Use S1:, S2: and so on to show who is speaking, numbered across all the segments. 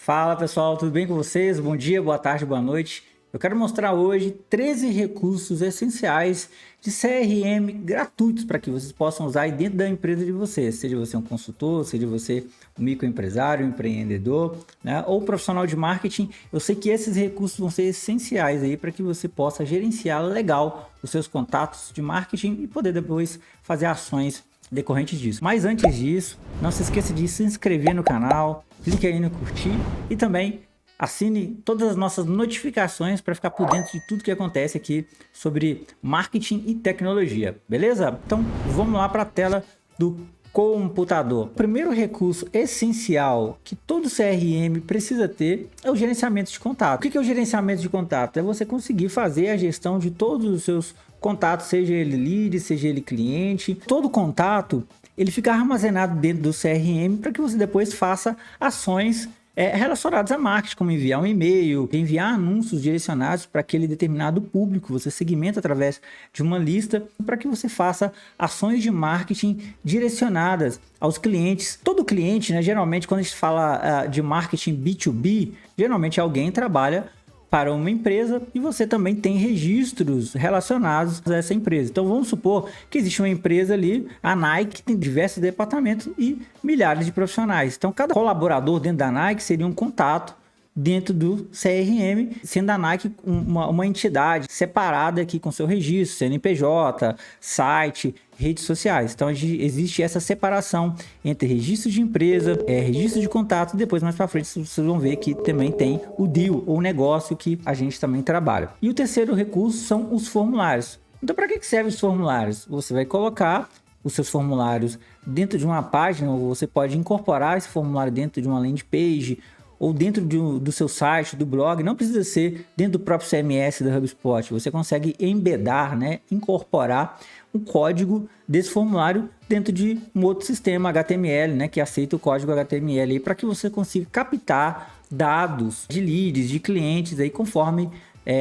S1: Fala pessoal, tudo bem com vocês? Bom dia, boa tarde, boa noite. Eu quero mostrar hoje 13 recursos essenciais de CRM gratuitos para que vocês possam usar aí dentro da empresa de vocês, seja você um consultor, seja você um microempresário, um empreendedor, né, ou profissional de marketing. Eu sei que esses recursos vão ser essenciais aí para que você possa gerenciar legal os seus contatos de marketing e poder depois fazer ações decorrentes disso. Mas antes disso, não se esqueça de se inscrever no canal, clique aí no curtir e também assine todas as nossas notificações para ficar por dentro de tudo que acontece aqui sobre marketing e tecnologia, beleza? Então vamos lá para a tela do computador. O primeiro recurso essencial que todo CRM precisa ter é o gerenciamento de contato. O que é o gerenciamento de contato? É você conseguir fazer a gestão de todos os seus contatos, seja ele lead, seja ele cliente. Todo contato ele fica armazenado dentro do CRM para que você depois faça ações relacionados a marketing, como enviar um e-mail, enviar anúncios direcionados para aquele determinado público. Você segmenta através de uma lista para que você faça ações de marketing direcionadas aos clientes. Todo cliente, né, geralmente quando a gente fala de marketing B2B, geralmente alguém trabalha para uma empresa e você também tem registros relacionados a essa empresa. Então vamos supor que existe uma empresa ali, a Nike, que tem diversos departamentos e milhares de profissionais. Então cada colaborador dentro da Nike seria um contato dentro do CRM, sendo a Nike uma entidade separada aqui com seu registro, CNPJ, site, redes sociais. Então existe essa separação entre registro de empresa, registro de contato, e depois mais para frente vocês vão ver que também tem o deal ou negócio que a gente também trabalha. E o terceiro recurso são os formulários. Então para que servem os formulários? Você vai colocar os seus formulários dentro de uma página, ou você pode incorporar esse formulário dentro de uma landing page ou dentro do seu site, do blog. Não precisa ser dentro do próprio CMS da HubSpot. Você consegue embedar, né, incorporar o código desse formulário dentro de um outro sistema HTML, né, que aceita o código HTML para que você consiga captar dados de leads, de clientes aí conforme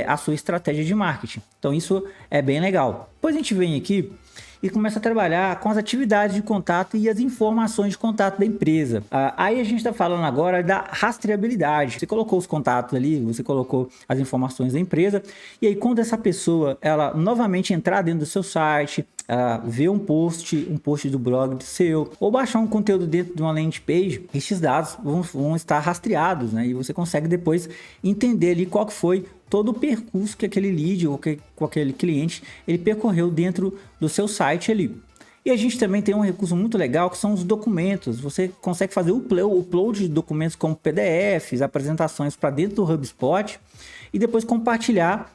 S1: a sua estratégia de marketing. Então isso é bem legal. Depois a gente vem aqui e começa a trabalhar com as atividades de contato e as informações de contato da empresa. Aí a gente está falando agora da rastreabilidade. Você colocou os contatos ali, você colocou as informações da empresa, e aí quando essa pessoa ela novamente entrar dentro do seu site, ver um post do blog seu, ou baixar um conteúdo dentro de uma landing page, esses dados vão estar rastreados, né? E você consegue depois entender ali qual que foi todo o percurso que aquele lead ou que aquele cliente ele percorreu dentro do seu site ali. E a gente também tem um recurso muito legal que são os documentos. Você consegue fazer o upload de documentos como PDFs, apresentações para dentro do HubSpot e depois compartilhar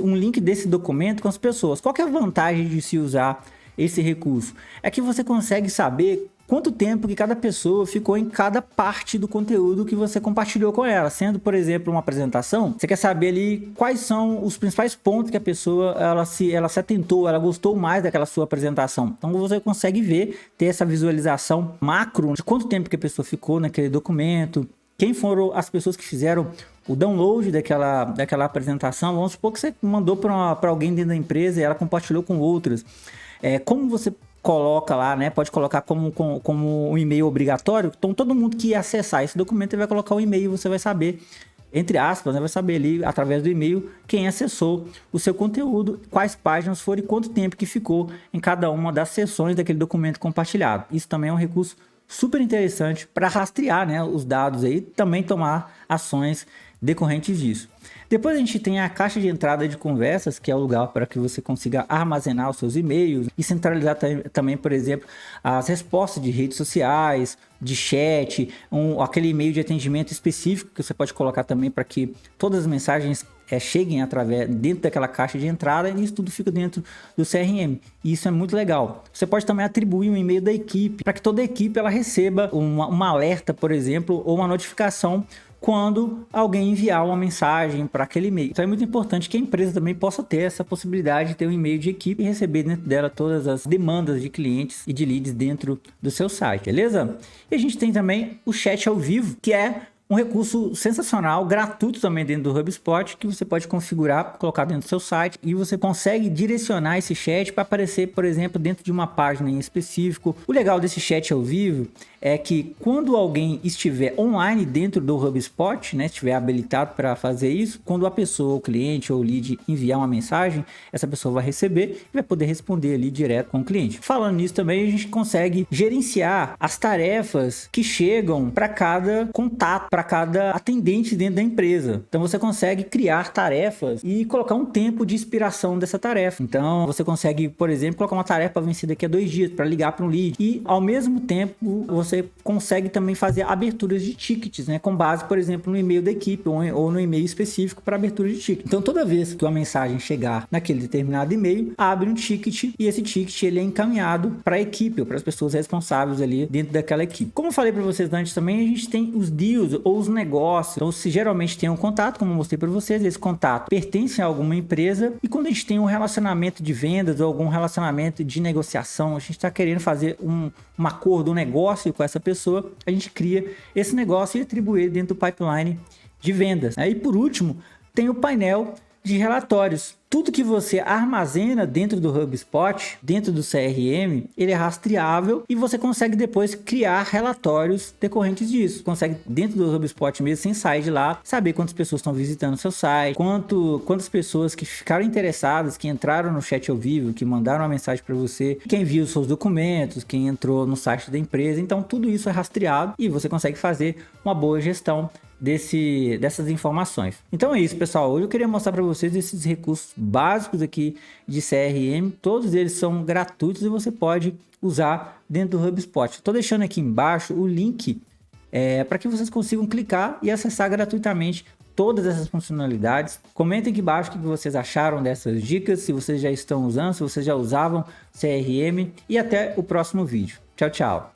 S1: um link desse documento com as pessoas. Qual que é a vantagem de se usar esse recurso? É que você consegue saber quanto tempo que cada pessoa ficou em cada parte do conteúdo que você compartilhou com ela. Sendo, por exemplo, uma apresentação, você quer saber ali quais são os principais pontos que a pessoa ela se atentou, ela gostou mais daquela sua apresentação. Então você consegue ver, ter essa visualização macro de quanto tempo que a pessoa ficou naquele documento, quem foram as pessoas que fizeram o download daquela apresentação. Vamos supor que você mandou para alguém dentro da empresa e ela compartilhou com outras. Como você coloca lá, né? Pode colocar como um e-mail obrigatório. Então todo mundo que acessar esse documento vai colocar o e-mail, você vai saber, entre aspas, né? Vai saber ali através do e-mail quem acessou o seu conteúdo, quais páginas foram e quanto tempo que ficou em cada uma das seções daquele documento compartilhado. Isso também é um recurso super interessante para rastrear, né, os dados aí, também tomar ações decorrentes disso. Depois a gente tem a caixa de entrada de conversas, que é o lugar para que você consiga armazenar os seus e-mails e centralizar também, por exemplo, as respostas de redes sociais, de chat, aquele e-mail de atendimento específico que você pode colocar também para que todas as mensagens cheguem dentro daquela caixa de entrada, e isso tudo fica dentro do CRM. E isso é muito legal. Você pode também atribuir um e-mail da equipe para que toda a equipe ela receba uma alerta, por exemplo, ou uma notificação quando alguém enviar uma mensagem para aquele e-mail. Então é muito importante que a empresa também possa ter essa possibilidade de ter um e-mail de equipe e receber dentro dela todas as demandas de clientes e de leads dentro do seu site, beleza? E a gente tem também o chat ao vivo, que é um recurso sensacional, gratuito também dentro do HubSpot, que você pode configurar, colocar dentro do seu site e você consegue direcionar esse chat para aparecer, por exemplo, dentro de uma página em específico. O legal desse chat ao vivo é que quando alguém estiver online dentro do HubSpot, né, estiver habilitado para fazer isso, quando a pessoa, o cliente ou o lead enviar uma mensagem, essa pessoa vai receber e vai poder responder ali direto com o cliente. Falando nisso também, a gente consegue gerenciar as tarefas que chegam para cada contato, para cada atendente dentro da empresa. Então você consegue criar tarefas e colocar um tempo de expiração dessa tarefa. Então você consegue, por exemplo, colocar uma tarefa para vencer daqui a 2 dias para ligar para um lead e ao mesmo tempo você consegue também fazer aberturas de tickets, né, com base, por exemplo, no e-mail da equipe ou no e-mail específico para abertura de ticket. Então toda vez que uma mensagem chegar naquele determinado e-mail, abre um ticket e esse ticket ele é encaminhado para a equipe ou para as pessoas responsáveis ali dentro daquela equipe. Como eu falei para vocês antes também, a gente tem os deals ou os negócios. Então se geralmente tem um contato, como eu mostrei para vocês, esse contato pertence a alguma empresa e quando a gente tem um relacionamento de vendas ou algum relacionamento de negociação, a gente está querendo fazer um acordo, um negócio com essa pessoa, a gente cria esse negócio e atribui ele dentro do pipeline de vendas. E por último, tem o painel de relatórios. Tudo que você armazena dentro do HubSpot, dentro do CRM, ele é rastreável e você consegue depois criar relatórios decorrentes disso. Consegue dentro do HubSpot mesmo, sem sair de lá, saber quantas pessoas estão visitando o seu site, quantas pessoas que ficaram interessadas, que entraram no chat ao vivo, que mandaram uma mensagem para você, quem viu os seus documentos, quem entrou no site da empresa. Então tudo isso é rastreado e você consegue fazer uma boa gestão dessas informações. Então é isso, pessoal. Hoje eu queria mostrar para vocês esses recursos básicos aqui de CRM. Todos eles são gratuitos e você pode usar dentro do HubSpot. Estou deixando aqui embaixo o link para que vocês consigam clicar e acessar gratuitamente todas essas funcionalidades. Comentem aqui embaixo o que vocês acharam dessas dicas, se vocês já estão usando, se vocês já usavam CRM, e até o próximo vídeo. Tchau, tchau!